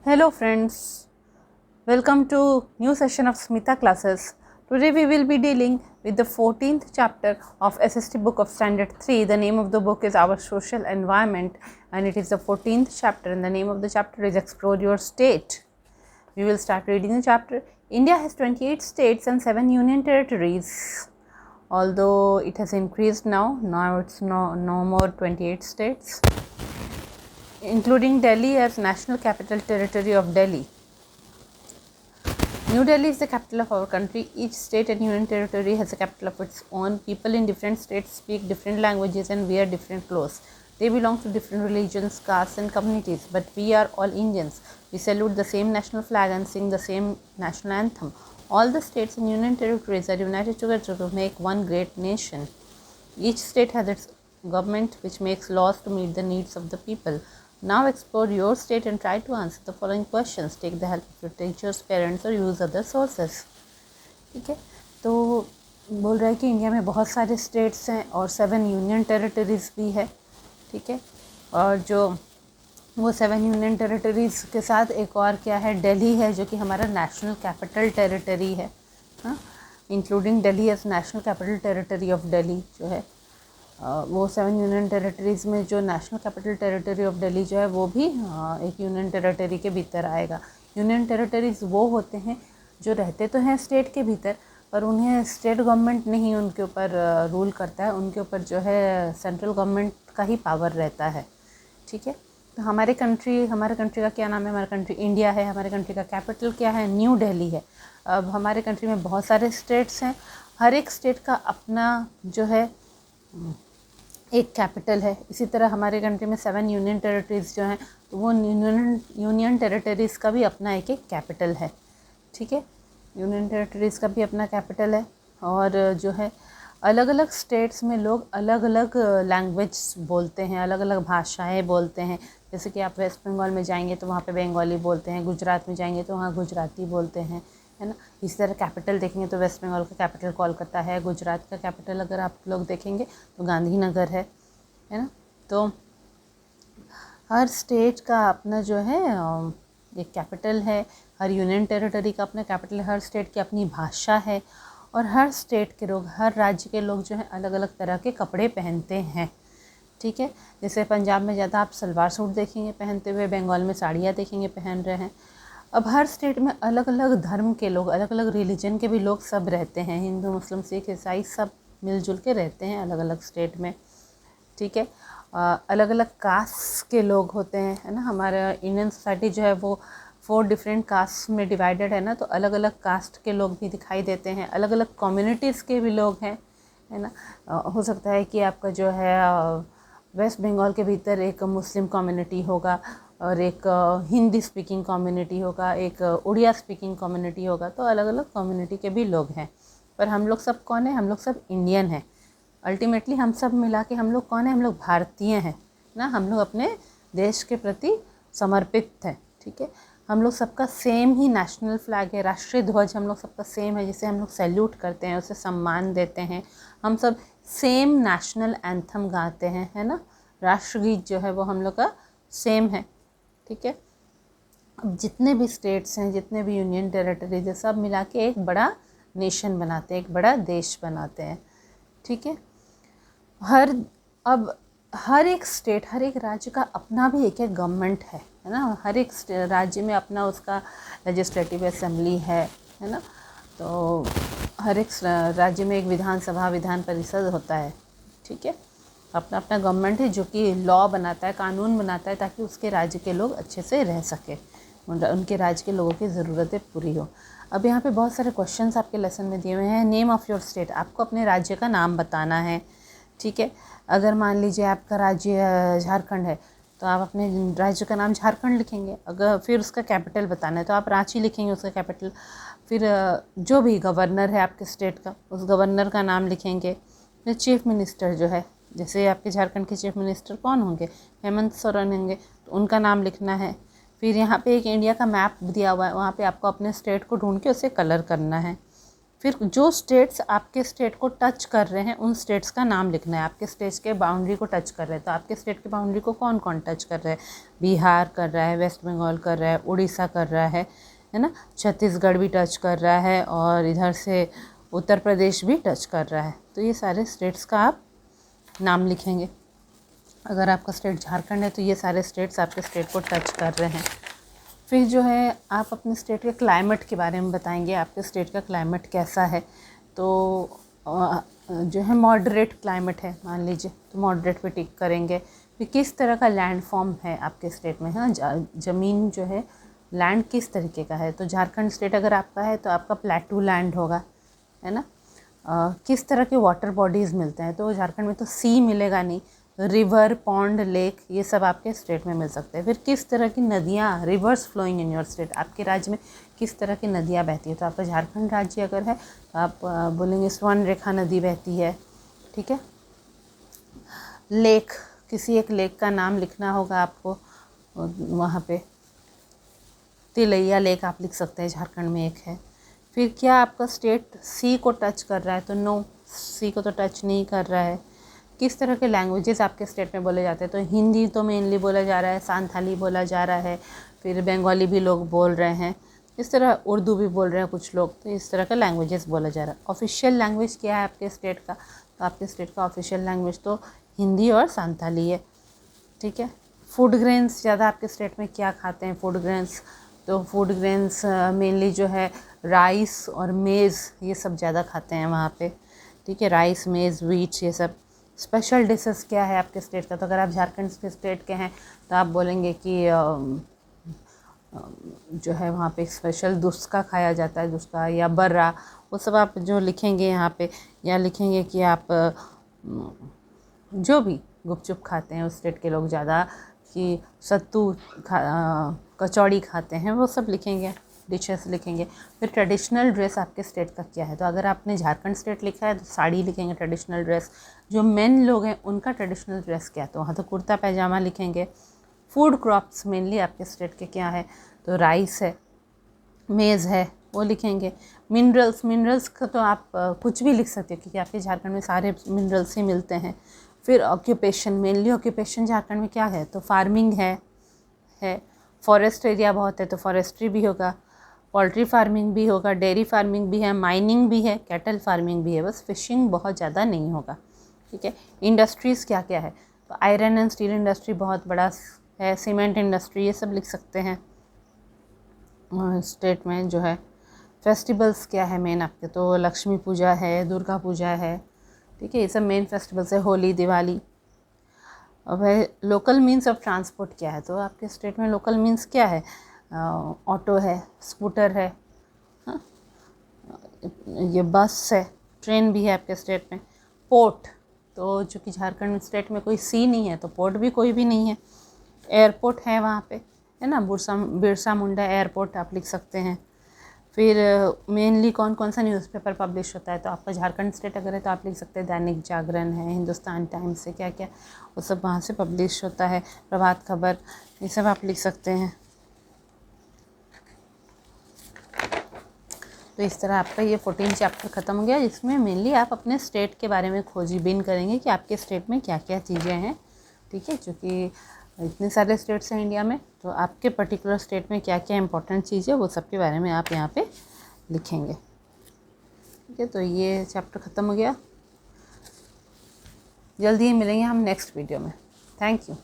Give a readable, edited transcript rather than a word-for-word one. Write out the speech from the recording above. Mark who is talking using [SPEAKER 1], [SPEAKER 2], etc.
[SPEAKER 1] Hello friends, welcome to new session of Smita classes. Today we will be dealing with the 14th chapter of SST book of standard 3. The name of the book is Our Social Environment and it is the 14th chapter and the name of the chapter is Explore Your State. We will start reading the chapter. India has 28 states and 7 union territories. Although it has increased now it's no more 28 states, including Delhi as National Capital Territory of Delhi. New Delhi is the capital of our country. Each state and union territory has a capital of its own. People in different states speak different languages and wear different clothes. They belong to different religions, castes and communities, but we are all Indians. We salute the same national flag and sing the same national anthem. All the states and union territories are united together to make one great nation. Each state has its government which makes laws to meet the needs of the people. Now explore your state and try to answer the following questions. Take the help of your teachers, parents or use other sources. ठीक है, तो बोल रहा है कि India में बहुत सारे स्टेट्स हैं और 7 यूनियन टेरिटरीज़ भी है. ठीक है, और जो वो 7 यूनियन टेरिटरीज़ के साथ एक और क्या है, दिल्ली है जो कि हमारा नेशनल कैपिटल टेरिटरी है. हाँ, including Delhi as national capital territory of Delhi जो है वो 7 यूनियन टेरिटरीज़ में जो national capital territory of Delhi जो है वो भी एक यूनियन टेरिटरी के भीतर आएगा. यूनियन टेरिटरीज़ वो होते हैं जो रहते तो हैं स्टेट के भीतर पर उन्हें स्टेट गवर्नमेंट नहीं उनके ऊपर रूल करता है, उनके ऊपर जो है सेंट्रल गवर्नमेंट का ही पावर रहता है. ठीक है, तो हमारे कंट्री का क्या नाम है? हमारा कंट्री इंडिया है. हमारे कंट्री का कैपिटल क्या है? न्यू दिल्ली है. अब हमारे कंट्री में बहुत सारे स्टेट्स हैं, हर एक स्टेट का अपना जो है एक कैपिटल है. इसी तरह हमारे कंट्री में 7 यूनियन टेरिटरीज़ जो हैं तो वो यूनियन टेरिटरीज़ का भी अपना एक कैपिटल है. ठीक है, यूनियन टेरिटरीज़ का भी अपना कैपिटल है. और जो है अलग अलग स्टेट्स में लोग अलग अलग लैंग्वेज बोलते हैं, अलग अलग भाषाएं बोलते हैं. जैसे कि आप वेस्ट बंगाल में जाएंगे तो वहाँ पे बंगाली बोलते हैं, गुजरात में जाएंगे तो वहाँ गुजराती बोलते हैं, है ना. इसी तरह कैपिटल देखेंगे तो वेस्ट बंगाल का कैपिटल कोलकाता है, गुजरात का कैपिटल अगर आप लोग देखेंगे तो गांधीनगर है ना. तो हर स्टेट का अपना जो है एक कैपिटल है, हर यूनियन टेरिटरी का अपना कैपिटल है, हर स्टेट की अपनी भाषा है और हर स्टेट के लोग, हर राज्य के लोग जो हैं अलग अलग तरह के कपड़े पहनते हैं. ठीक है, जैसे पंजाब में ज़्यादा आप सलवार सूट देखेंगे पहनते हुए, बंगाल में साड़ियाँ देखेंगे पहन रहे हैं. अब हर स्टेट में अलग अलग धर्म के लोग, अलग अलग रिलीजन के भी लोग सब रहते हैं. हिंदू, मुस्लिम, सिख, ईसाई सब मिलजुल के रहते हैं अलग अलग स्टेट में. ठीक है, अलग अलग कास्ट के लोग होते हैं, है ना. हमारा इंडियन सोसाइटी जो है वो 4 डिफरेंट कास्ट में डिवाइडेड है ना, तो अलग अलग कास्ट के लोग भी दिखाई देते हैं, अलग अलग कम्युनिटीज़ के भी लोग हैं, है ना. हो सकता है कि आपका जो है वेस्ट बंगाल के भीतर एक मुस्लिम कम्युनिटी होगा और एक हिंदी स्पीकिंग कम्युनिटी होगा, एक उड़िया स्पीकिंग कम्युनिटी होगा, तो अलग अलग कम्युनिटी के भी लोग हैं. पर हम लोग सब कौन है? हम लोग सब इंडियन हैं. अल्टीमेटली हम सब मिला के हम लोग कौन है? हम लोग भारतीय हैं ना. हम लोग अपने देश के प्रति समर्पित हैं. ठीक है, हम लोग सबका सेम ही नेशनल फ्लैग है, राष्ट्रीय ध्वज हम लोग सबका सेम है, जिसे हम लोग सैल्यूट करते हैं, उसे सम्मान देते हैं. हम सब सेम नेशनल एंथम गाते हैं, है ना. राष्ट्रगीत जो है वो हम लोग का सेम है. ठीक है, अब जितने भी स्टेट्स हैं, जितने भी यूनियन टेरिटरीज है, सब मिला के एक बड़ा नेशन बनाते हैं, एक बड़ा देश बनाते हैं. ठीक है, हर एक स्टेट, हर एक राज्य का अपना भी एक गवर्नमेंट है ना. हर एक राज्य में अपना उसका लेजिस्लेटिव असेंबली है ना. तो हर एक राज्य में एक विधानसभा, विधान परिषद होता है. ठीक है, अपना अपना गवर्नमेंट है जो कि लॉ बनाता है, कानून बनाता है ताकि उसके राज्य के लोग अच्छे से रह सके, उनके राज्य के लोगों की ज़रूरतें पूरी हो. अब यहाँ पे बहुत सारे क्वेश्चंस आपके लेसन में दिए हुए हैं. नेम ऑफ़ योर स्टेट, आपको अपने राज्य का नाम बताना है. ठीक है, अगर मान लीजिए आपका राज्य झारखंड है तो आप अपने राज्य का नाम झारखंड लिखेंगे. अगर फिर उसका कैपिटल बताना है तो आप रांची लिखेंगे उसका कैपिटल. फिर जो भी गवर्नर है आपके स्टेट का, उस गवर्नर का नाम लिखेंगे. फिर चीफ मिनिस्टर जो है, जैसे आपके झारखंड के चीफ मिनिस्टर कौन होंगे? हेमंत सोरेन होंगे, तो उनका नाम लिखना है. फिर यहाँ पे एक इंडिया का मैप दिया हुआ है, वहाँ पे आपको अपने स्टेट को ढूंढ के उसे कलर करना है. फिर जो स्टेट्स आपके स्टेट को टच कर रहे हैं उन स्टेट्स का नाम लिखना है। आपके स्टेट्स के बाउंड्री को टच कर रहे हैं तो आपके स्टेट के बाउंड्री को कौन कौन टच कर रहा है? बिहार कर रहा है, वेस्ट बंगाल कर रहा है, उड़ीसा कर रहा है ना, छत्तीसगढ़ भी टच कर रहा है और इधर से उत्तर प्रदेश भी टच कर रहा है। तो ये सारे स्टेट्स का आप नाम लिखेंगे। अगर आपका स्टेट झारखंड है तो ये सारे स्टेट्स आपके स्टेट को टच कर रहे हैं। फिर जो है आप अपने स्टेट के क्लाइमेट के बारे में बताएंगे, आपके स्टेट का क्लाइमेट कैसा है। तो जो है मॉडरेट क्लाइमेट है मान लीजिए, तो मॉडरेट पे टिक करेंगे। फिर किस तरह का लैंड फॉर्म है आपके स्टेट में, हाँ ज़मीन जो है लैंड किस तरीके का है। तो झारखंड स्टेट अगर आपका है तो आपका प्लेटू लैंड होगा, है ना। किस तरह के वाटर बॉडीज़ मिलते हैं, तो झारखंड में तो सी मिलेगा नहीं, रिवर, पॉन्ड, लेक ये सब आपके स्टेट में मिल सकते हैं। फिर किस तरह की नदियाँ, rivers flowing in your state, आपके राज्य में किस तरह की नदियाँ बहती है। तो आपका झारखंड राज्य अगर है तो आप बोलेंगे स्वर्ण रेखा नदी बहती है, ठीक है। लेक, किसी एक लेक का नाम लिखना होगा आपको, वहाँ पे तिलैया लेक आप लिख सकते हैं, झारखंड में एक है। फिर क्या आपका स्टेट सी को टच कर रहा है, तो नो, सी को तो टच नहीं कर रहा है। किस तरह के लैंग्वेजेस आपके स्टेट में बोले जाते हैं, तो हिंदी तो मेनली बोला जा रहा है, सांथाली बोला जा रहा है, फिर बंगाली भी लोग बोल रहे हैं, इस तरह उर्दू भी बोल रहे हैं कुछ लोग, तो इस तरह का लैंग्वेजेस बोला जा रहा है। ऑफिशियल लैंग्वेज क्या है आपके स्टेट का, तो आपके स्टेट का ऑफिशियल लैंग्वेज तो हिंदी और सांथाली है, ठीक है। फूड ग्रेन्स ज़्यादा आपके स्टेट में क्या खाते हैं, फूड ग्रेन्स, तो फूड ग्रेन्स मेनली जो है राइस और मेज़ ये सब ज़्यादा खाते हैं वहाँ पे, ठीक है। राइस, मेज़, व्हीट ये सब। स्पेशल डिशेस क्या है आपके स्टेट का, तो अगर आप झारखंड के स्टेट के हैं तो आप बोलेंगे कि जो है वहाँ पे स्पेशल दुस्का खाया जाता है, दुस्का या बर्रा, वो सब आप जो लिखेंगे यहाँ पे, या लिखेंगे कि आप जो भी गुपचुप खाते हैं उस स्टेट के लोग ज़्यादा, कि सत्तू कचौड़ी खाते हैं, वो सब लिखेंगे, डिशेस लिखेंगे। फिर ट्रेडिशनल ड्रेस आपके स्टेट का क्या है, तो अगर आपने झारखंड स्टेट लिखा है तो साड़ी लिखेंगे, ट्रेडिशनल ड्रेस। जो मेन लोग हैं उनका ट्रेडिशनल ड्रेस क्या है, तो वहाँ तो कुर्ता पैजामा लिखेंगे। फूड क्रॉप्स मेनली आपके स्टेट के क्या है, तो राइस है, मेज़ है, वो लिखेंगे। मिनरल्स, मिनरल्स का तो आप कुछ भी लिख सकते हो क्योंकि आपके झारखंड में सारे मिनरल्स ही मिलते हैं। फिर ऑक्यूपेशन, मेनली ऑक्यूपेशन झारखंड में क्या है, तो फार्मिंग है। फॉरेस्ट एरिया बहुत है तो फॉरेस्ट्री भी होगा, पोल्ट्री फार्मिंग भी होगा, डेयरी फार्मिंग भी है, माइनिंग भी है, कैटल फार्मिंग भी है, बस फिशिंग बहुत ज़्यादा नहीं होगा, ठीक है। इंडस्ट्रीज़ क्या क्या है, तो आयरन एंड स्टील इंडस्ट्री बहुत बड़ा है, सीमेंट इंडस्ट्री, ये सब लिख सकते हैं स्टेट में जो है। फेस्टिवल्स क्या है मेन आपके, तो लक्ष्मी पूजा है, दुर्गा पूजा है, ठीक है, ये सब मेन फेस्टिवल्स है, होली, दिवाली। अब है लोकल मीन्स ऑफ ट्रांसपोर्ट क्या है, तो आपके स्टेट में लोकल मीन्स क्या है, ऑटो है, स्कूटर है, हाँ, ये बस है, ट्रेन भी है आपके स्टेट में। पोर्ट, तो चूँकि झारखंड स्टेट में कोई सी नहीं है तो पोर्ट भी कोई भी नहीं है। एयरपोर्ट है वहाँ पे, है ना, बिरसा मुंडा एयरपोर्ट आप लिख सकते हैं। फिर मेनली कौन कौन सा न्यूज़पेपर पब्लिश होता है, तो आपका झारखंड स्टेट अगर है तो आप लिख सकते हैं दैनिक जागरण है, हिंदुस्तान टाइम्स से क्या क्या वो सब वहाँ से पब्लिश होता है, प्रभात खबर, ये सब आप लिख सकते हैं। तो इस तरह आपका ये 14 चैप्टर ख़त्म हो गया, जिसमें मेनली आप अपने स्टेट के बारे में खोजबीन करेंगे कि आपके स्टेट में क्या क्या चीज़ें हैं, ठीक है। क्योंकि इतने सारे स्टेट्स हैं इंडिया में, तो आपके पर्टिकुलर स्टेट में क्या क्या इंपॉर्टेंट चीज़ है वो सब के बारे में आप यहाँ पे लिखेंगे, ठीक है। तो ये चैप्टर ख़त्म हो गया, जल्दी ही मिलेंगे हम नेक्स्ट वीडियो में। Thank you.